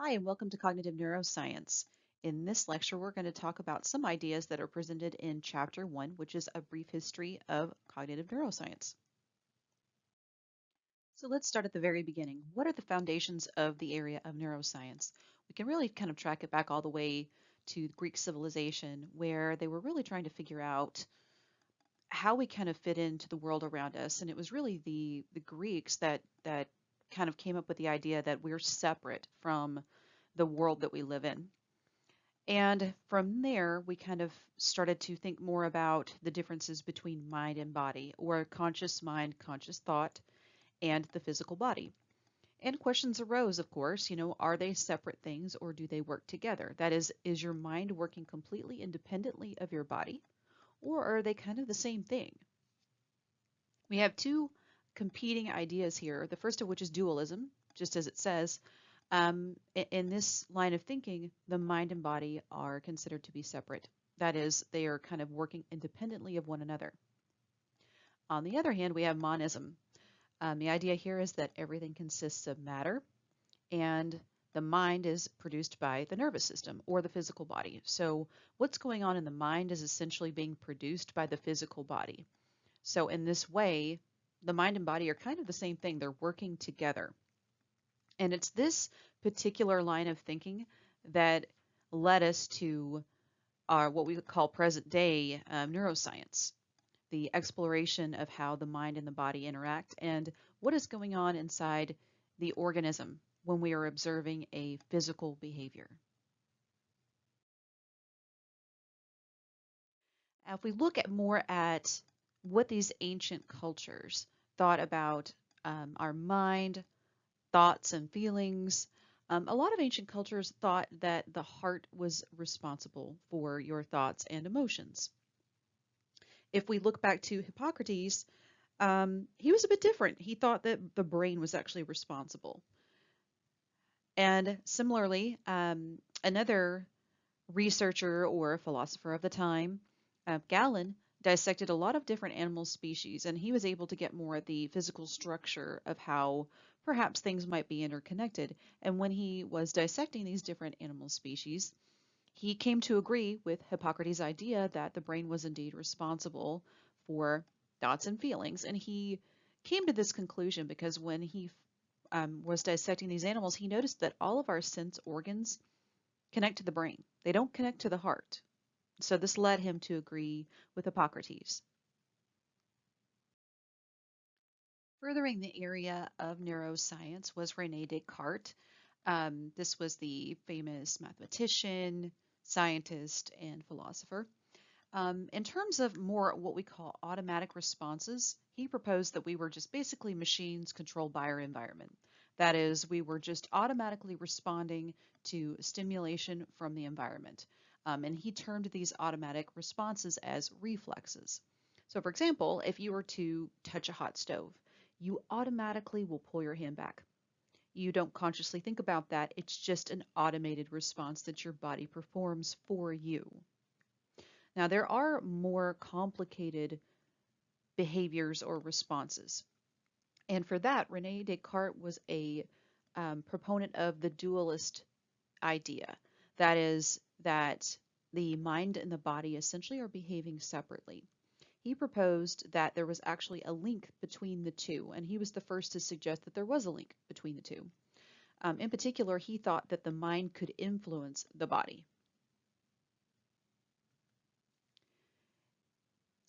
Hi, and welcome to Cognitive Neuroscience. In this lecture, we're going to talk about some ideas that are presented in Chapter 1, which is a brief history of cognitive neuroscience. So let's start at the very beginning. What are the foundations of the area of neuroscience? We can really kind of track it back all the way to Greek civilization, where they were really trying to figure out how we kind of fit into the world around us. And it was really the Greeks that kind of came up with the idea that we're separate from the world that we live in. And from there, we kind of started to think more about the differences between mind and body, or conscious mind, conscious thought, and the physical body. And questions arose, of course, are they separate things or do they work together? That is your mind working completely independently of your body, or are they kind of the same thing? We have two competing ideas here, the first of which is dualism, just as it says. In this line of thinking, the mind and body are considered to be separate. That is, they are kind of working independently of one another. On the other hand, we have monism. The idea here is that everything consists of matter, and the mind is produced by the nervous system or the physical body. So what's going on in the mind is essentially being produced by the physical body. So in this way, the mind and body are kind of the same thing. They're working together. And it's this particular line of thinking that led us to our what we would call present day neuroscience, the exploration of how the mind and the body interact and what is going on inside the organism when we are observing a physical behavior. If we look at more at what these ancient cultures thought about our mind, thoughts and feelings. A lot of ancient cultures thought that the heart was responsible for your thoughts and emotions. If we look back to Hippocrates, he was a bit different. He thought that the brain was actually responsible. And similarly, another researcher or philosopher of the time, Galen, dissected a lot of different animal species, and he was able to get more at the physical structure of how perhaps things might be interconnected. And when he was dissecting these different animal species, he came to agree with Hippocrates' idea that the brain was indeed responsible for thoughts and feelings. And he came to this conclusion because when he was dissecting these animals, he noticed that all of our sense organs connect to the brain. They don't connect to the heart. So this led him to agree with Hippocrates. Furthering the area of neuroscience was René Descartes. This was the famous mathematician, scientist, and philosopher. In terms of more what we call automatic responses, he proposed that we were just basically machines controlled by our environment. That is, we were just automatically responding to stimulation from the environment. And he termed these automatic responses as reflexes. So, for example, if you were to touch a hot stove, you automatically will pull your hand back. You don't consciously think about that. It's just an automated response that your body performs for you. Now, there are more complicated behaviors or responses. And for that, Rene Descartes was a proponent of the dualist idea. That is, that the mind and the body essentially are behaving separately. He proposed that there was actually a link between the two, and he was the first to suggest that there was a link between the two. In particular, he thought that the mind could influence the body.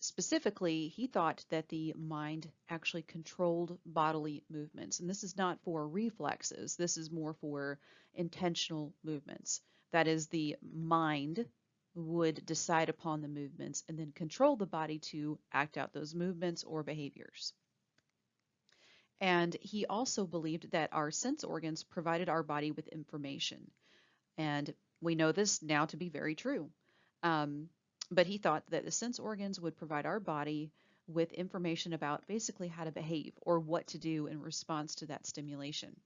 Specifically, he thought that the mind actually controlled bodily movements. And this is not for reflexes, this is more for intentional movements. That is, the mind would decide upon the movements and then control the body to act out those movements or behaviors. And he also believed that our sense organs provided our body with information. And we know this now to be very true. But he thought that the sense organs would provide our body with information about basically how to behave or what to do in response to that stimulation.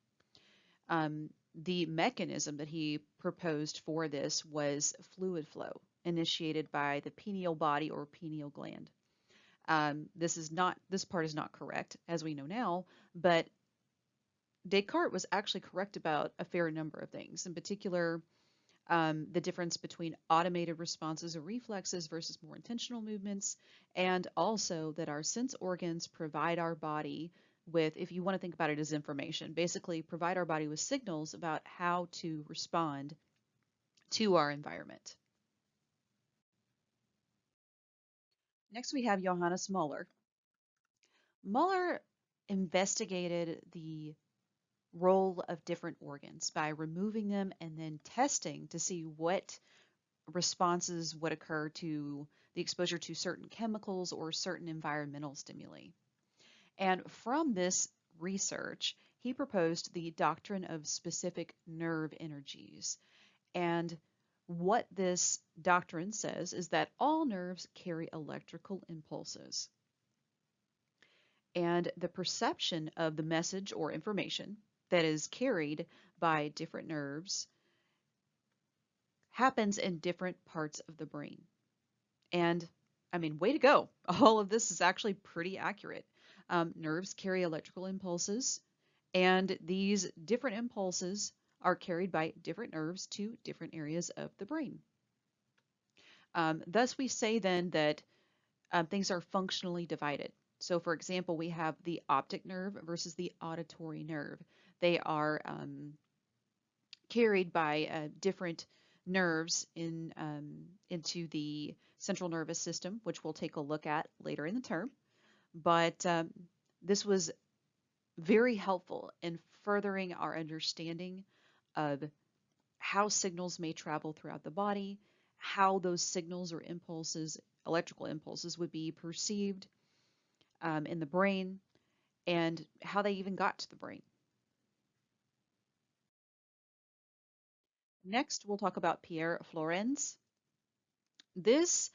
The mechanism that he proposed for this was fluid flow, initiated by the pineal body or pineal gland. This part is not correct, as we know now, but Descartes was actually correct about a fair number of things, in particular, the difference between automated responses or reflexes versus more intentional movements, and also that our sense organs provide our body with, if you want to think about it as information, basically provide our body with signals about how to respond to our environment. Next, we have Johannes Muller. Muller investigated the role of different organs by removing them and then testing to see what responses would occur to the exposure to certain chemicals or certain environmental stimuli. And from this research, he proposed the doctrine of specific nerve energies. And what this doctrine says is that all nerves carry electrical impulses. And the perception of the message or information that is carried by different nerves happens in different parts of the brain. And I mean, way to go. All of this is actually pretty accurate. Nerves carry electrical impulses, and these different impulses are carried by different nerves to different areas of the brain. Thus, we say then that things are functionally divided. So, for example, we have the optic nerve versus the auditory nerve. They are carried by different nerves into the central nervous system, which we'll take a look at later in the term. But this was very helpful in furthering our understanding of how signals may travel throughout the body, how those signals or impulses, electrical impulses, would be perceived in the brain, and how they even got to the brain. Next, we'll talk about Pierre Florenz. This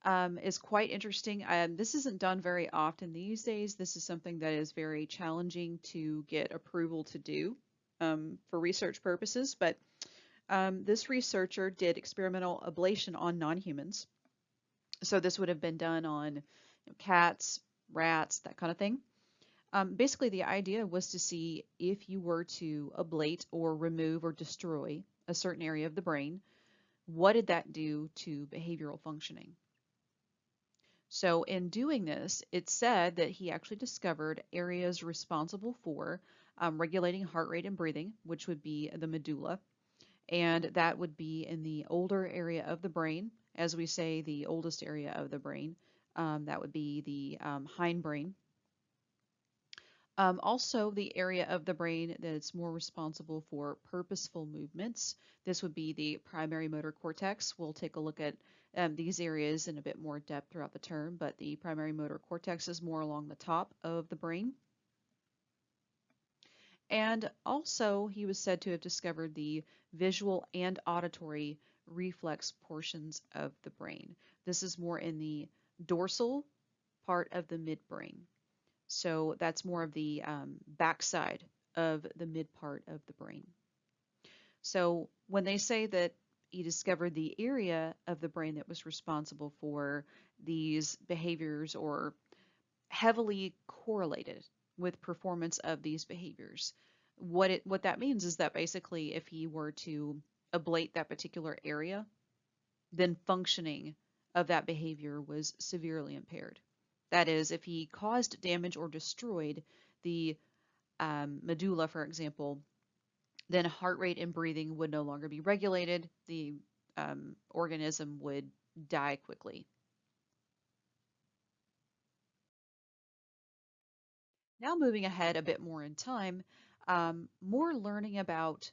is quite interesting. This isn't done very often these days. This is something that is very challenging to get approval to do for research purposes, but this researcher did experimental ablation on non-humans. So this would have been done on cats, rats, that kind of thing. Basically, the idea was to see if you were to ablate or remove or destroy a certain area of the brain, what did that do to behavioral functioning? So in doing this, it said that he actually discovered areas responsible for regulating heart rate and breathing, which would be the medulla, and that would be in the older area of the brain, as we say, the oldest area of the brain. That would be the hindbrain. Also, the area of the brain that's more responsible for purposeful movements. This would be the primary motor cortex. We'll take a look at these areas in a bit more depth throughout the term, but the primary motor cortex is more along the top of the brain. And also, he was said to have discovered the visual and auditory reflex portions of the brain. This is more in the dorsal part of the midbrain. So that's more of the backside of the mid part of the brain. So when they say that he discovered the area of the brain that was responsible for these behaviors or heavily correlated with performance of these behaviors, what that means is that basically if he were to ablate that particular area, then functioning of that behavior was severely impaired. That is, if he caused damage or destroyed the medulla, for example, then heart rate and breathing would no longer be regulated. The organism would die quickly. Now moving ahead a bit more in time, more learning about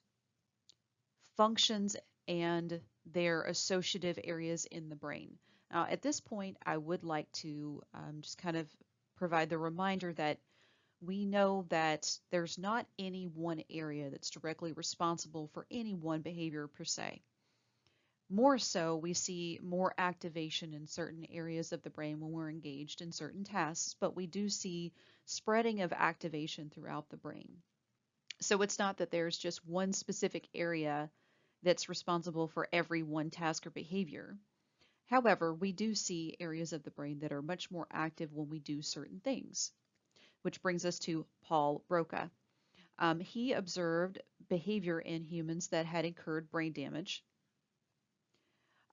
functions and their associative areas in the brain. Now, at this point, I would like to just kind of provide the reminder that we know that there's not any one area that's directly responsible for any one behavior per se. More so, we see more activation in certain areas of the brain when we're engaged in certain tasks, but we do see spreading of activation throughout the brain. So it's not that there's just one specific area that's responsible for every one task or behavior. However, we do see areas of the brain that are much more active when we do certain things, which brings us to Paul Broca. He observed behavior in humans that had incurred brain damage.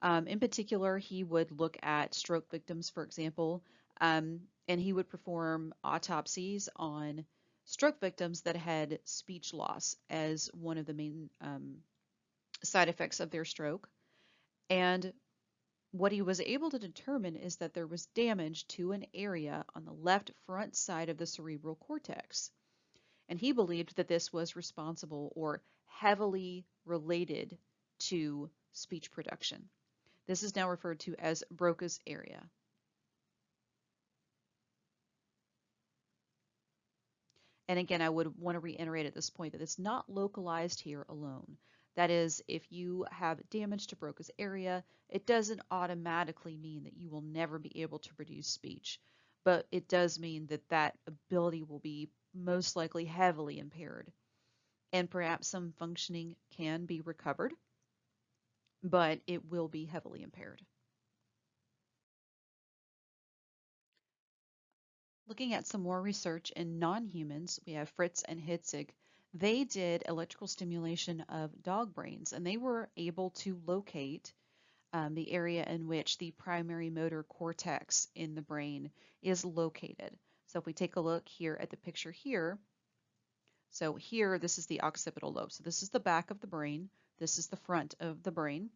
In particular, he would look at stroke victims, for example, and he would perform autopsies on stroke victims that had speech loss as one of the main side effects of their stroke. And what he was able to determine is that there was damage to an area on the left front side of the cerebral cortex. And he believed that this was responsible or heavily related to speech production. This is now referred to as Broca's area. And again, I would want to reiterate at this point that it's not localized here alone. That is, if you have damage to Broca's area, it doesn't automatically mean that you will never be able to produce speech, but it does mean that that ability will be most likely heavily impaired. And perhaps some functioning can be recovered, but it will be heavily impaired. Looking at some more research in non-humans, we have Fritz and Hitzig. They did electrical stimulation of dog brains, and they were able to locate the area in which the primary motor cortex in the brain is located. So if we take a look here at the picture here, so here, this is the occipital lobe. So this is the back of the brain. This is the front of the brain.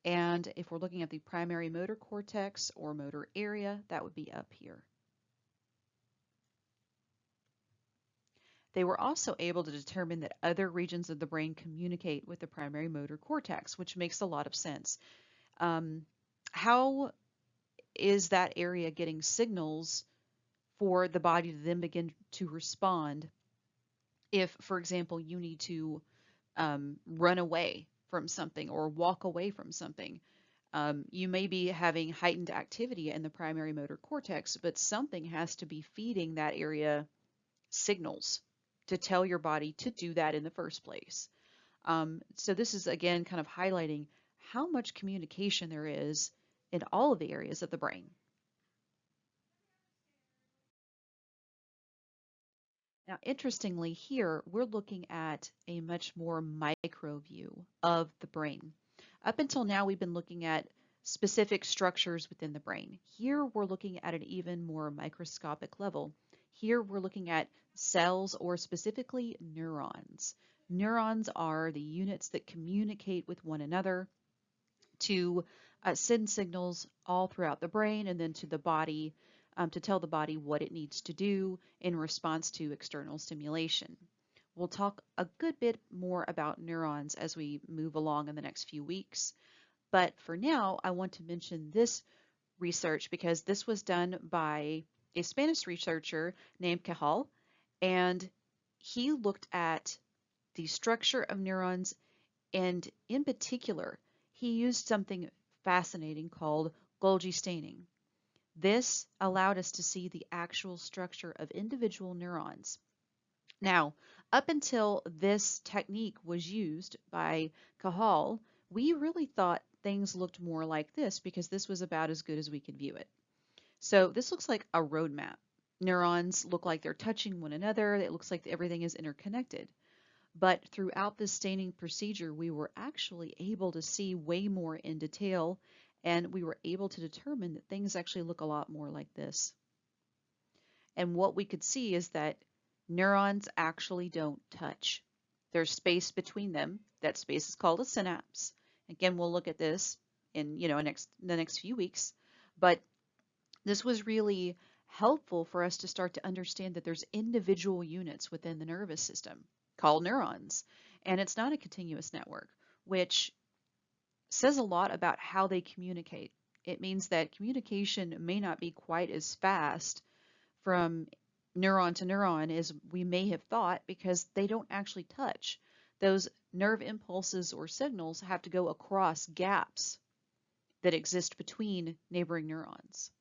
And if we're looking at the primary motor cortex or motor area, that would be up here. They were also able to determine that other regions of the brain communicate with the primary motor cortex, which makes a lot of sense. How is that area getting signals for the body to then begin to respond if, for example, you need to run away from something or walk away from something? You may be having heightened activity in the primary motor cortex, but something has to be feeding that area signals to tell your body to do that in the first place. So this is again kind of highlighting how much communication there is in all of the areas of the brain. Now, interestingly, here we're looking at a much more micro view of the brain. Up until now, we've been looking at specific structures within the brain. Here we're looking at an even more microscopic level. Here we're looking at cells, or specifically neurons. Neurons are the units that communicate with one another to send signals all throughout the brain and then to the body to tell the body what it needs to do in response to external stimulation. We'll talk a good bit more about neurons as we move along in the next few weeks. But for now, I want to mention this research because this was done by a Spanish researcher named Cajal, and he looked at the structure of neurons, and in particular, he used something fascinating called Golgi staining. This allowed us to see the actual structure of individual neurons. Now, up until this technique was used by Cajal, we really thought things looked more like this because this was about as good as we could view it. So this looks like a roadmap. Neurons look like they're touching one another. It looks like everything is interconnected. But throughout this staining procedure, we were actually able to see way more in detail, and we were able to determine that things actually look a lot more like this. And what we could see is that neurons actually don't touch. There's space between them. That space is called a synapse. Again, we'll look at this in the next few weeks, but this was really helpful for us to start to understand that there's individual units within the nervous system called neurons, and it's not a continuous network, which says a lot about how they communicate. It means that communication may not be quite as fast from neuron to neuron as we may have thought because they don't actually touch. Those nerve impulses or signals have to go across gaps that exist between neighboring neurons.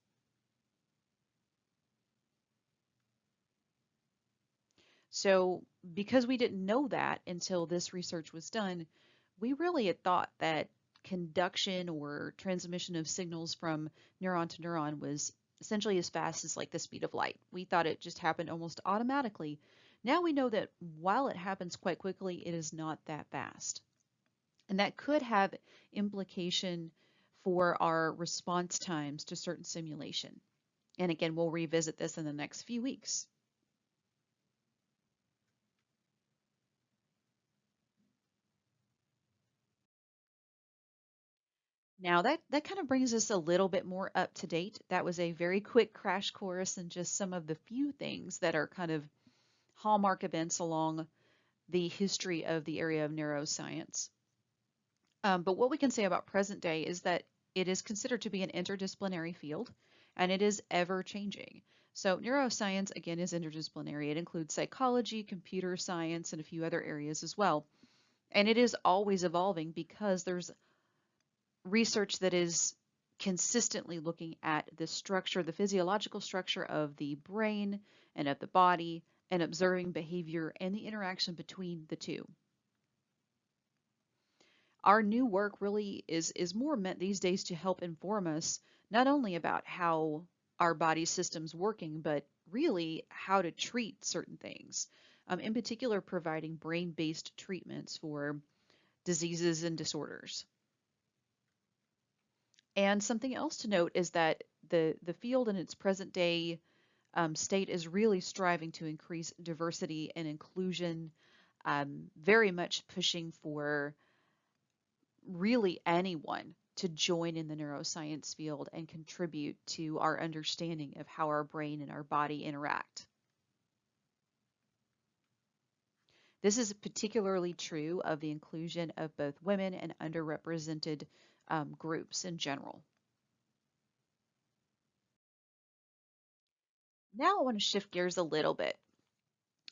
So because we didn't know that until this research was done, we really had thought that conduction or transmission of signals from neuron to neuron was essentially as fast as like the speed of light. We thought it just happened almost automatically. Now we know that while it happens quite quickly, it is not that fast. And that could have implication for our response times to certain simulation. And again, we'll revisit this in the next few weeks. Now that kind of brings us a little bit more up to date. That was a very quick crash course and just some of the few things that are kind of hallmark events along the history of the area of neuroscience. But what we can say about present day is that it is considered to be an interdisciplinary field and it is ever changing. So, neuroscience, again, is interdisciplinary. It includes psychology, computer science, and a few other areas as well. And it is always evolving because there's research that is consistently looking at the structure, the physiological structure of the brain and of the body, and observing behavior and the interaction between the two. Our new work really is more meant these days to help inform us not only about how our body system's working, but really how to treat certain things. In particular, providing brain-based treatments for diseases and disorders. And something else to note is that the field in its present day state is really striving to increase diversity and inclusion, very much pushing for really anyone to join in the neuroscience field and contribute to our understanding of how our brain and our body interact. This is particularly true of the inclusion of both women and underrepresented groups in general. Now I want to shift gears a little bit.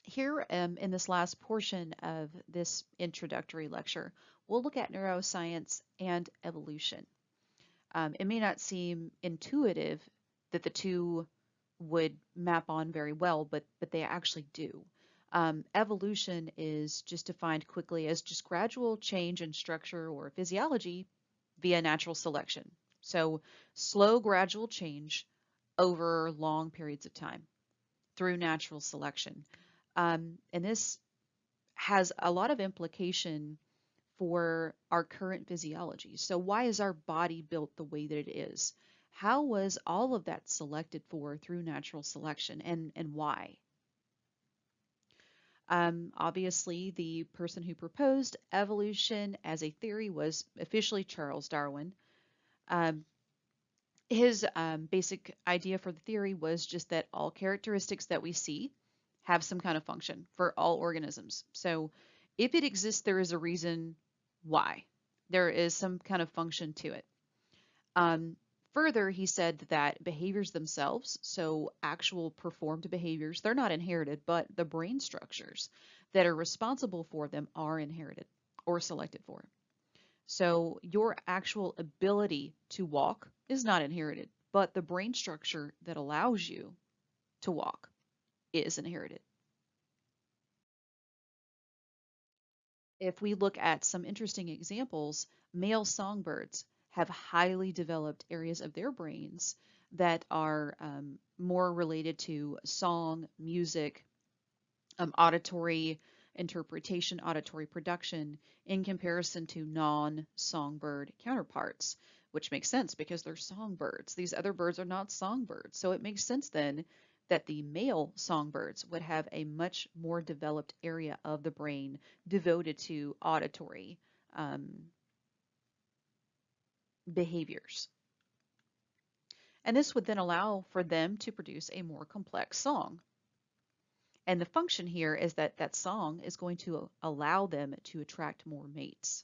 Here in this last portion of this introductory lecture, we'll look at neuroscience and evolution. It may not seem intuitive that the two would map on very well, but they actually do. Evolution is just defined quickly as just gradual change in structure or physiology via natural selection. So slow, gradual change over long periods of time through natural selection. And this has a lot of implication for our current physiology. So why is our body built the way that it is? How was all of that selected for through natural selection and why? Obviously, the person who proposed evolution as a theory was officially Charles Darwin. Um, his basic idea for the theory was just that all characteristics that we see have some kind of function for all organisms. So if it exists, there is a reason why. There is some kind of function to it. Um, Further, he said that behaviors themselves, so actual performed behaviors, they're not inherited, but the brain structures that are responsible for them are inherited or selected for. So your actual ability to walk is not inherited, but the brain structure that allows you to walk is inherited. If we look at some interesting examples, male songbirds have highly developed areas of their brains that are more related to song, music, auditory interpretation, auditory production, in comparison to non-songbird counterparts, which makes sense because they're songbirds. These other birds are not songbirds. So it makes sense then that the male songbirds would have a much more developed area of the brain devoted to auditory um, behaviors. And this would then allow for them to produce a more complex song. And the function here is that that song is going to allow them to attract more mates.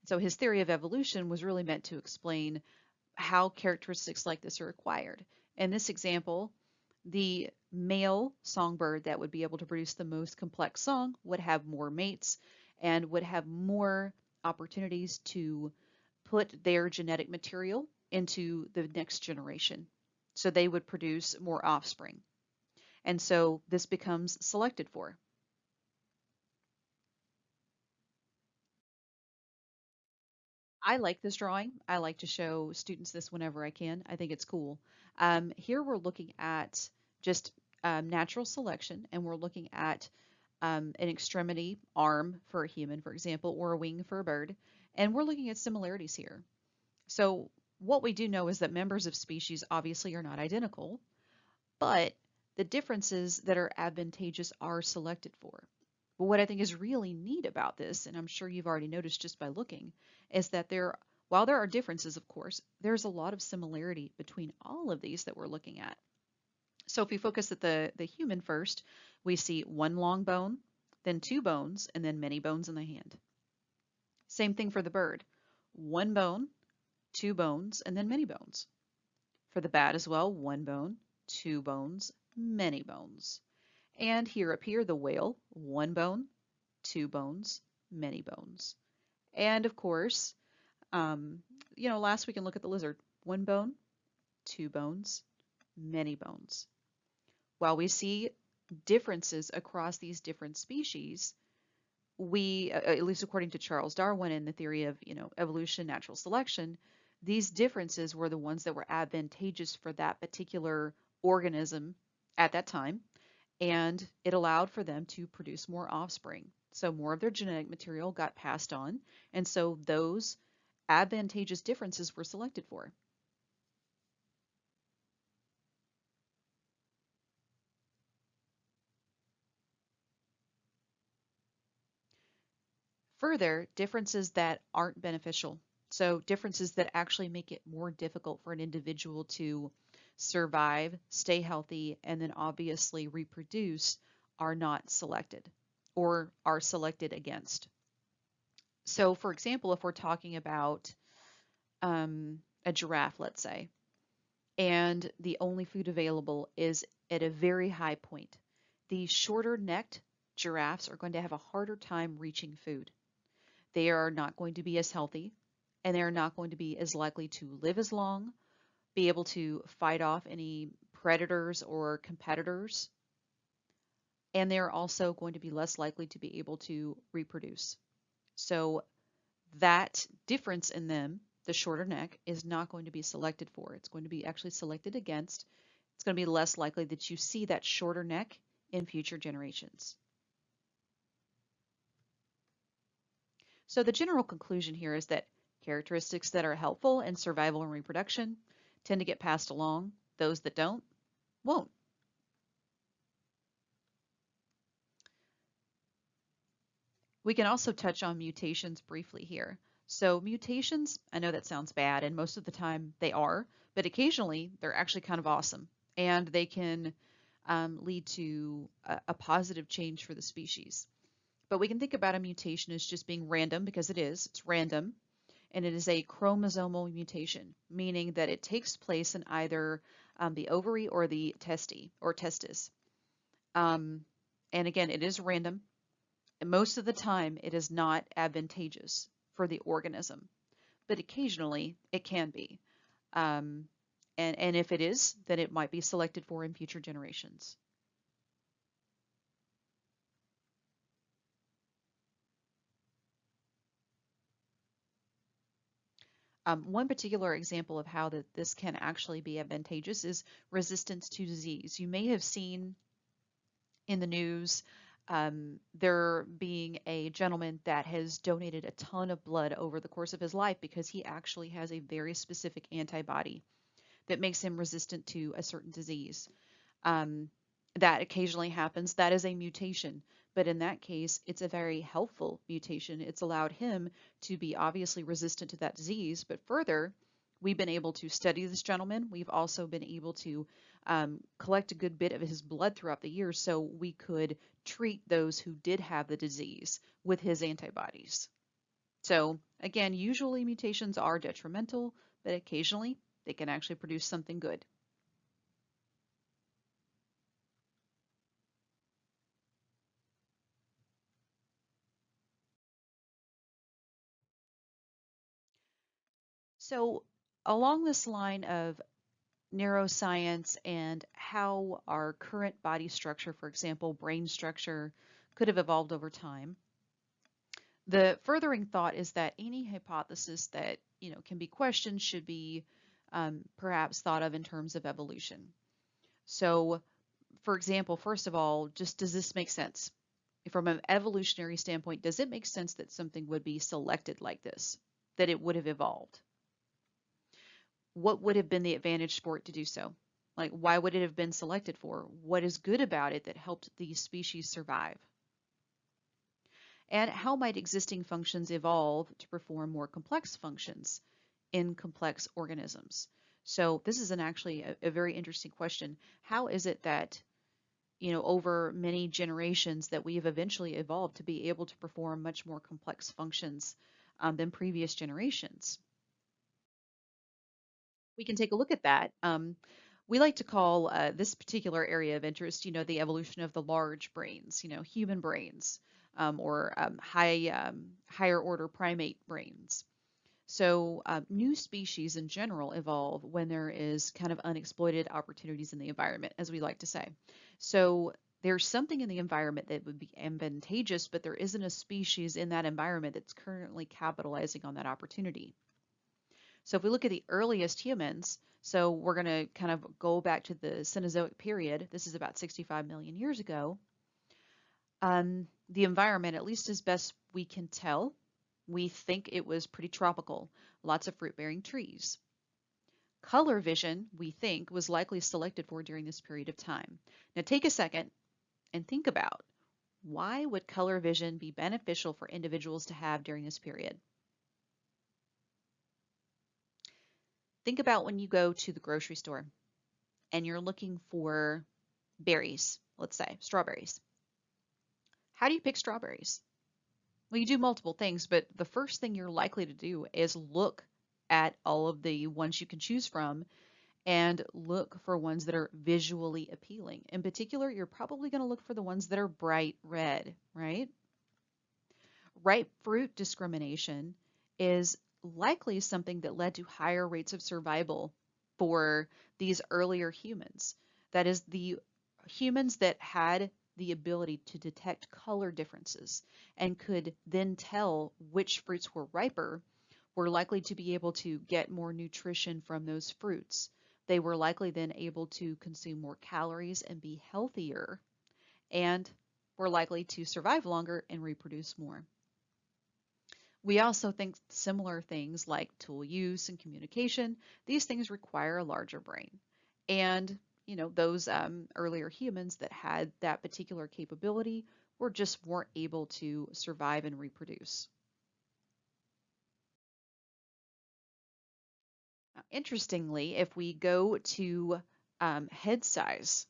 So his theory of evolution was really meant to explain how characteristics like this are acquired. In this example, the male songbird that would be able to produce the most complex song would have more mates and would have more opportunities to put their genetic material into the next generation. So they would produce more offspring. And so this becomes selected for. I like this drawing. I like to show students this whenever I can. I think it's cool. Here we're looking at just natural selection, and we're looking at an extremity arm for a human, for example, or a wing for a bird, and we're looking at similarities here. So what we do know is that members of species obviously are not identical, but the differences that are advantageous are selected for. But what I think is really neat about this, and I'm sure you've already noticed just by looking, is that while there are differences, of course, there's a lot of similarity between all of these that we're looking at. So if we focus at the human first, we see one long bone, then two bones, and then many bones in the hand. Same thing for the bird. One bone, two bones, and then many bones. For the bat as well, one bone, two bones, many bones. And here up here, the whale, one bone, two bones, many bones. And of course, last we can look at the lizard. One bone, two bones, many bones. While we see differences across these different species, we, at least according to Charles Darwin and the theory of, evolution, natural selection, these differences were the ones that were advantageous for that particular organism at that time, and it allowed for them to produce more offspring. So more of their genetic material got passed on, and so those advantageous differences were selected for. Further, differences that aren't beneficial. So differences that actually make it more difficult for an individual to survive, stay healthy, and then obviously reproduce are not selected or are selected against. So for example, if we're talking about a giraffe, let's say, and the only food available is at a very high point, the shorter necked giraffes are going to have a harder time reaching food. They are not going to be as healthy, and they're not going to be as likely to live as long, be able to fight off any predators or competitors, and they're also going to be less likely to be able to reproduce. So that difference in them, the shorter neck, is not going to be selected for. It's going to be actually selected against. It's going to be less likely that you see that shorter neck in future generations. So the general conclusion here is that characteristics that are helpful in survival and reproduction tend to get passed along. Those that don't, won't. We can also touch on mutations briefly here. So mutations, I know that sounds bad, and most of the time they are, but occasionally they're actually kind of awesome, and they can lead to a positive change for the species. But we can think about a mutation as just being random, because it is. It's random, and it is a chromosomal mutation, meaning that it takes place in either the ovary or the testis. And again, it is random. And most of the time, it is not advantageous for the organism, but occasionally it can be. Um, and if it is, then it might be selected for in future generations. One particular example of how this can actually be advantageous is resistance to disease. You may have seen in the news there being a gentleman that has donated a ton of blood over the course of his life because he actually has a very specific antibody that makes him resistant to a certain disease. Um, that occasionally happens. That is a mutation. But in that case, it's a very helpful mutation. It's allowed him to be obviously resistant to that disease. But further, we've been able to study this gentleman. We've also been able to collect a good bit of his blood throughout the years so we could treat those who did have the disease with his antibodies. So again, usually mutations are detrimental, but occasionally they can actually produce something good. So along this line of neuroscience and how our current body structure, for example, brain structure, could have evolved over time, the furthering thought is that any hypothesis that can be questioned should be perhaps thought of in terms of evolution. So For example, first of all, just does this make sense? From an evolutionary standpoint, does it make sense that something would be selected like this, that it would have evolved? What would have been the advantage for it to do so? Like, why would it have been selected for? What is good about it that helped these species survive? And how might existing functions evolve to perform more complex functions in complex organisms? So this is actually a very interesting question. How is it that, over many generations that we have eventually evolved to be able to perform much more complex functions than previous generations? We can take a look at that. We like to call this particular area of interest, the evolution of the large brains, human brains, or higher order primate brains. So new species in general evolve when there is kind of unexploited opportunities in the environment, as we like to say. So there's something in the environment that would be advantageous, but there isn't a species in that environment that's currently capitalizing on that opportunity. So if we look at the earliest humans, so we're going to kind of go back to the Cenozoic period. This is about 65 million years ago. The environment, at least as best we can tell, we think it was pretty tropical, lots of fruit-bearing trees. Color vision, we think, was likely selected for during this period of time. Now take a second and think about, why would color vision be beneficial for individuals to have during this period? Think about when you go to the grocery store and you're looking for berries, let's say strawberries. How do you pick strawberries? Well, you do multiple things, but the first thing you're likely to do is look at all of the ones you can choose from and look for ones that are visually appealing. In particular, you're probably going to look for the ones that are bright red, right? Ripe fruit discrimination is likely something that led to higher rates of survival for these earlier humans. That is, the humans that had the ability to detect color differences and could then tell which fruits were riper were likely to be able to get more nutrition from those fruits. They were likely then able to consume more calories and be healthier, and were likely to survive longer and reproduce more. We also think similar things like tool use and communication, these things require a larger brain. And, those earlier humans that had that particular capability weren't able to survive and reproduce. Interestingly, if we go to head size,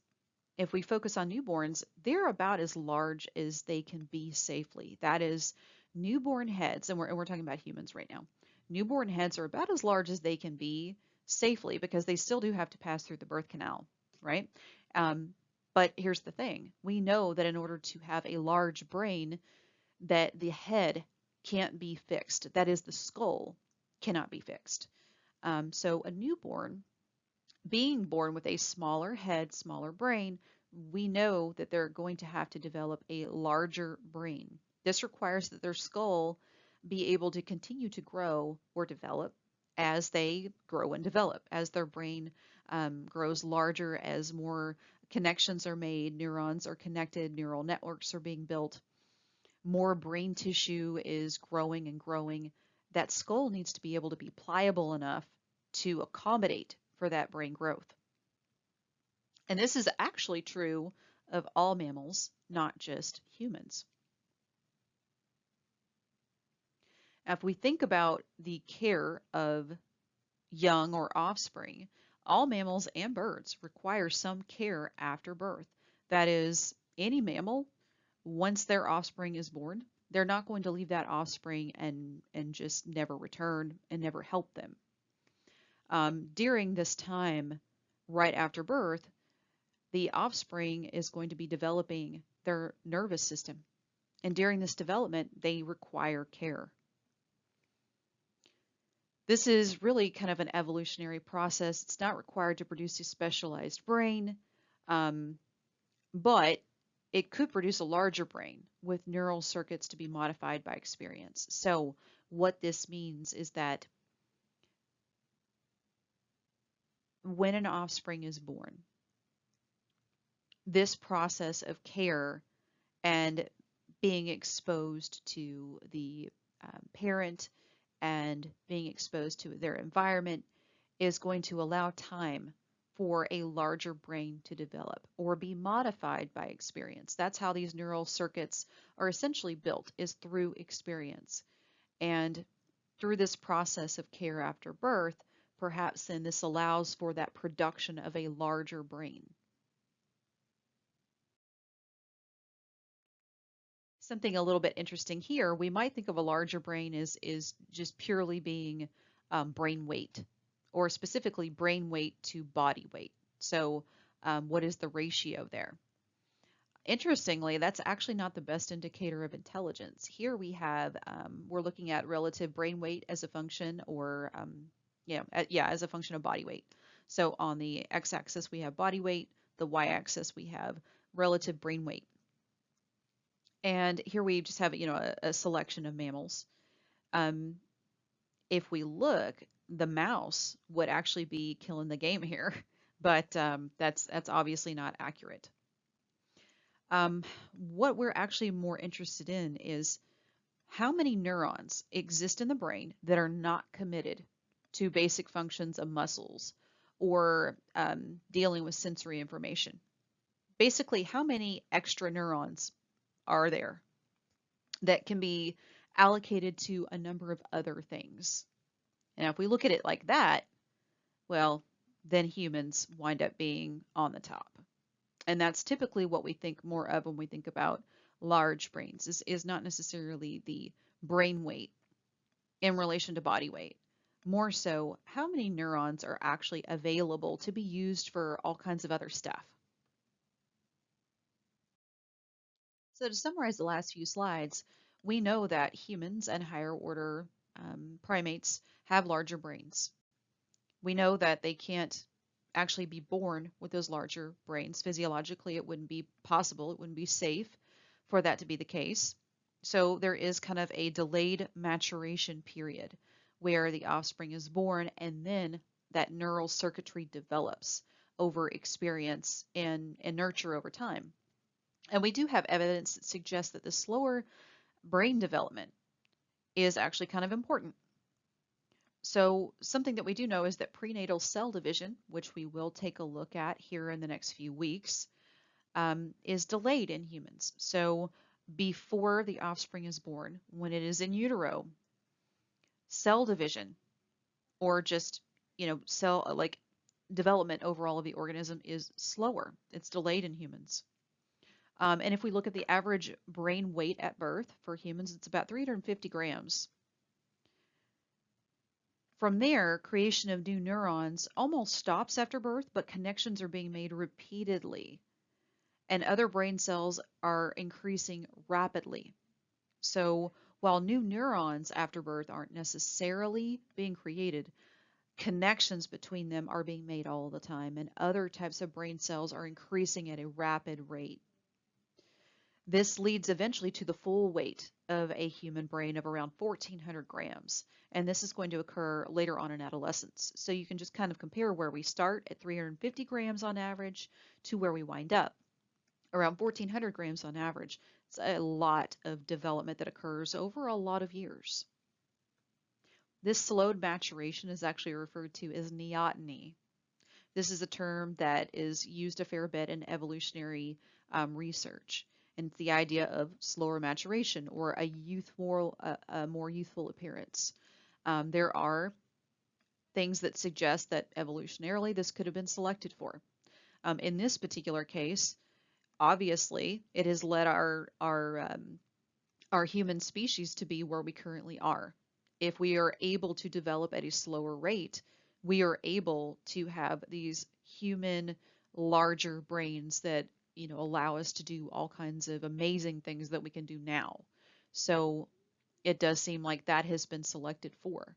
if we focus on newborns, they're about as large as they can be safely. That is, newborn heads, and we're talking about humans right now. Newborn heads are about as large as they can be safely because they still do have to pass through the birth canal, right? Um, but here's the thing. We know that in order to have a large brain, that the head can't be fixed. That is, the skull cannot be fixed. So a newborn being born with a smaller head, smaller brain, we know that they're going to have to develop a larger brain. This requires that their skull be able to continue to grow or develop as they grow and develop, as their brain grows larger, as more connections are made, neurons are connected, neural networks are being built, more brain tissue is growing and growing. That skull needs to be able to be pliable enough to accommodate for that brain growth. And this is actually true of all mammals, not just humans. Now, if we think about the care of young or offspring, all mammals and birds require some care after birth. That is, any mammal, once their offspring is born, they're not going to leave that offspring and just never return and never help them. During this time, right after birth, the offspring is going to be developing their nervous system. And during this development, they require care. This is really kind of an evolutionary process. It's not required to produce a specialized brain, but it could produce a larger brain with neural circuits to be modified by experience. So what this means is that when an offspring is born, this process of care and being exposed to the parent and being exposed to their environment is going to allow time for a larger brain to develop or be modified by experience. That's how these neural circuits are essentially built, is through experience. And through this process of care after birth, perhaps then this allows for that production of a larger brain. Something a little bit interesting here, we might think of a larger brain as is just purely being brain weight, or specifically brain weight to body weight. So what is the ratio there? Interestingly, that's actually not the best indicator of intelligence. Here we have, we're looking at relative brain weight as a function, or yeah, as a function of body weight. So on the x-axis we have body weight, the y-axis we have relative brain weight. And here we just have, a selection of mammals. Um, if we look, the mouse would actually be killing the game here, but that's obviously not accurate. What we're actually more interested in is how many neurons exist in the brain that are not committed to basic functions of muscles or dealing with sensory information. Basically, how many extra neurons are there that can be allocated to a number of other things? And if we look at it like that, well, then humans wind up being on the top. And that's typically what we think more of when we think about large brains, is not necessarily the brain weight in relation to body weight. More so, how many neurons are actually available to be used for all kinds of other stuff. So to summarize the last few slides, we know that humans and higher order primates have larger brains. We know that they can't actually be born with those larger brains. Physiologically, it wouldn't be possible, it wouldn't be safe for that to be the case. So there is kind of a delayed maturation period where the offspring is born and then that neural circuitry develops over experience and nurture over time. And we do have evidence that suggests that the slower brain development is actually kind of important. So something that we do know is that prenatal cell division, which we will take a look at here in the next few weeks, is delayed in humans. So before the offspring is born, when it is in utero, cell division, or just, cell like development overall of the organism, is slower. It's delayed in humans. And if we look at the average brain weight at birth for humans, it's about 350 grams. From there, creation of new neurons almost stops after birth, but connections are being made repeatedly, and other brain cells are increasing rapidly. So while new neurons after birth aren't necessarily being created, connections between them are being made all the time, and other types of brain cells are increasing at a rapid rate. This leads eventually to the full weight of a human brain of around 1,400 grams. And this is going to occur later on in adolescence. So you can just kind of compare where we start at 350 grams on average to where we wind up, around 1,400 grams on average. It's a lot of development that occurs over a lot of years. This slowed maturation is actually referred to as neoteny. This is a term that is used a fair bit in evolutionary research. And it's the idea of slower maturation, or a more youthful appearance. There are things that suggest that evolutionarily this could have been selected for. In this particular case, obviously, it has led our human species to be where we currently are. If we are able to develop at a slower rate, we are able to have these human larger brains that allow us to do all kinds of amazing things that we can do now. So it does seem like that has been selected for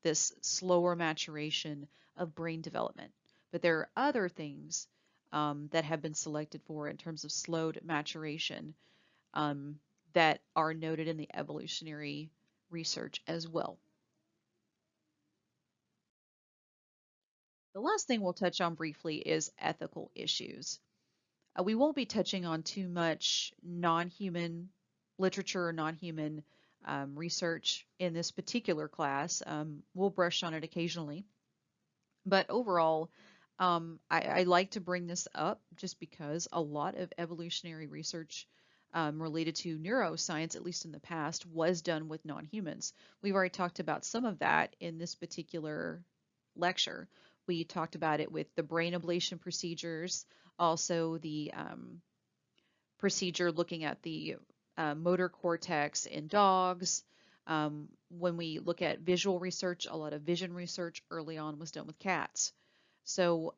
this slower maturation of brain development. But there are other things that have been selected for in terms of slowed maturation that are noted in the evolutionary research as well. The last thing we'll touch on briefly is ethical issues. We won't be touching on too much non-human literature or non-human research in this particular class. We'll brush on it occasionally, but overall, I like to bring this up just because a lot of evolutionary research related to neuroscience, at least in the past, was done with non-humans. We've already talked about some of that in this particular lecture. We talked about it with the brain ablation procedures, also the procedure looking at the motor cortex in dogs. When we look at visual research, a lot of vision research early on was done with cats. So,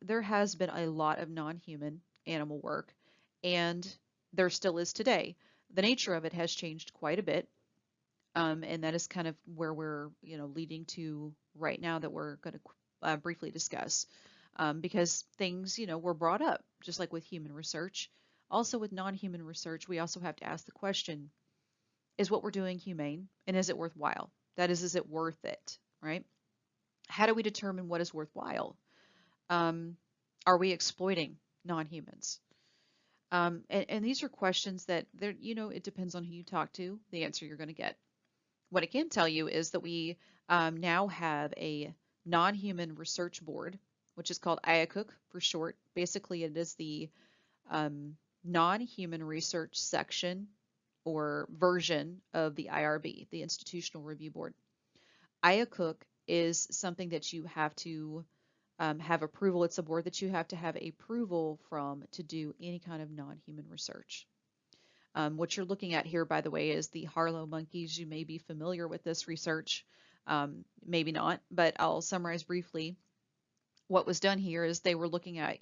there has been a lot of non-human animal work, and there still is today. The nature of it has changed quite a bit, and that is kind of where we're, leading to right now that we're going to briefly discuss. Because things, were brought up, just like with human research. Also, with non-human research, we also have to ask the question, is what we're doing humane, and is it worthwhile? That is it worth it, right? How do we determine what is worthwhile? Um, are we exploiting non-humans? And these are questions that they're, it depends on who you talk to, the answer you're going to get. What I can tell you is that we now have a non-human research board, which is called IACUC for short. Basically, it is the non-human research section or version of the IRB, the Institutional Review Board. IACUC is something that you have to have approval. It's a board that you have to have approval from to do any kind of non-human research. What you're looking at here, by the way, is the Harlow monkeys. You may be familiar with this research, maybe not, but I'll summarize briefly. What was done here is they were looking at,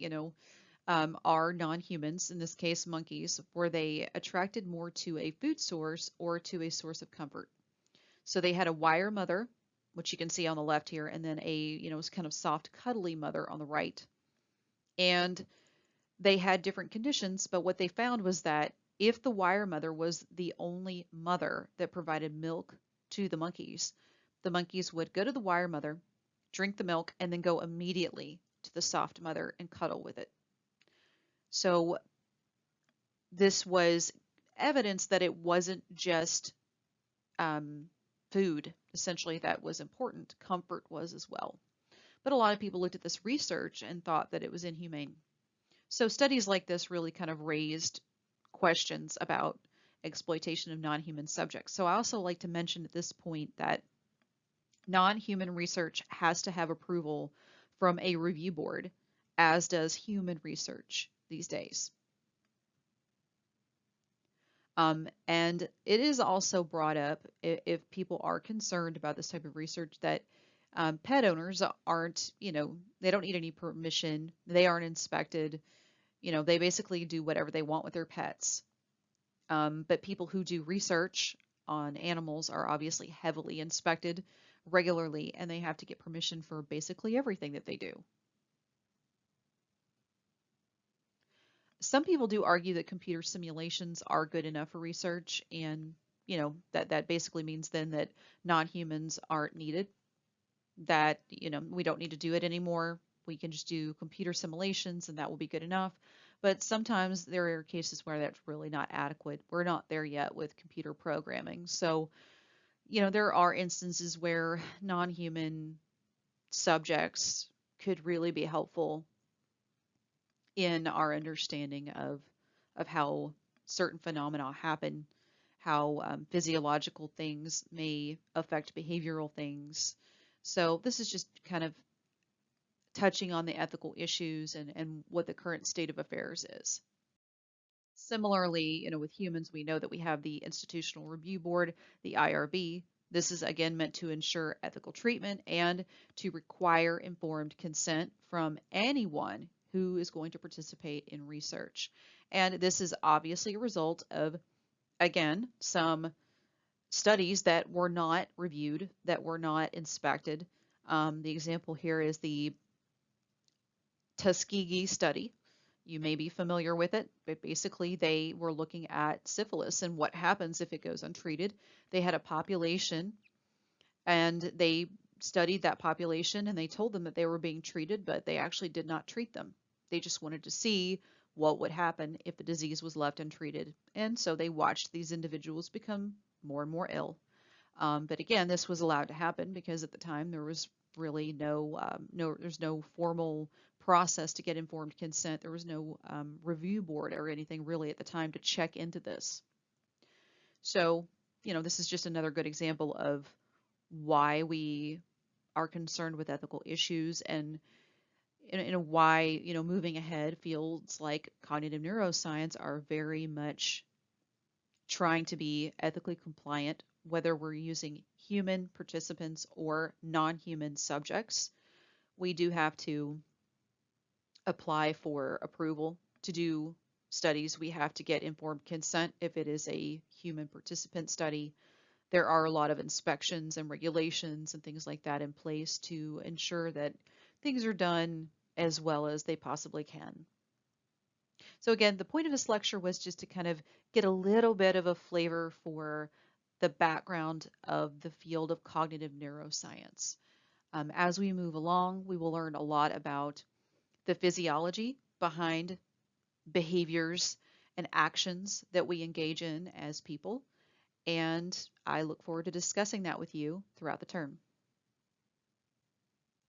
are non-humans, in this case monkeys, were they attracted more to a food source or to a source of comfort? So they had a wire mother, which you can see on the left here, and then a, kind of soft, cuddly mother on the right. And they had different conditions, but what they found was that if the wire mother was the only mother that provided milk to the monkeys would go to the wire mother, drink the milk, and then go immediately to the soft mother and cuddle with it. So this was evidence that it wasn't just food, essentially, that was important. Comfort was as well. But a lot of people looked at this research and thought that it was inhumane. So studies like this really kind of raised questions about exploitation of non-human subjects. So I also like to mention at this point that non-human research has to have approval from a review board, as does human research these days. And it is also brought up, if people are concerned about this type of research, that pet owners aren't, they don't need any permission. They aren't inspected. They basically do whatever they want with their pets. But people who do research on animals are obviously heavily inspected regularly, and they have to get permission for basically everything that they do. Some people do argue that computer simulations are good enough for research, and that basically means then that non-humans aren't needed, that we don't need to do it anymore. We can just do computer simulations and that will be good enough. But sometimes there are cases where that's really not adequate. We're not there yet with computer programming. So, there are instances where non-human subjects could really be helpful in our understanding of how certain phenomena happen, how physiological things may affect behavioral things. So this is just kind of touching on the ethical issues and what the current state of affairs is. Similarly, with humans, we know that we have the Institutional Review Board, the IRB. This is again meant to ensure ethical treatment and to require informed consent from anyone who is going to participate in research. And this is obviously a result of, again, some studies that were not reviewed, that were not inspected. The example here is the Tuskegee study. You may be familiar with it, but basically they were looking at syphilis and what happens if it goes untreated. They had a population and they studied that population and they told them that they were being treated, but they actually did not treat them. They just wanted to see what would happen if the disease was left untreated. And so they watched these individuals become more and more ill. But again, this was allowed to happen because at the time there was really there's no formal process to get informed consent. There was no review board or anything really at the time to check into this. So, this is just another good example of why we are concerned with ethical issues and why, moving ahead, fields like cognitive neuroscience are very much trying to be ethically compliant, whether we're using human participants or non-human subjects. We do have to apply for approval to do studies. We have to get informed consent if it is a human participant study. There are a lot of inspections and regulations and things like that in place to ensure that things are done as well as they possibly can. So again, the point of this lecture was just to kind of get a little bit of a flavor for the background of the field of cognitive neuroscience. As we move along, we will learn a lot about the physiology behind behaviors and actions that we engage in as people. And I look forward to discussing that with you throughout the term.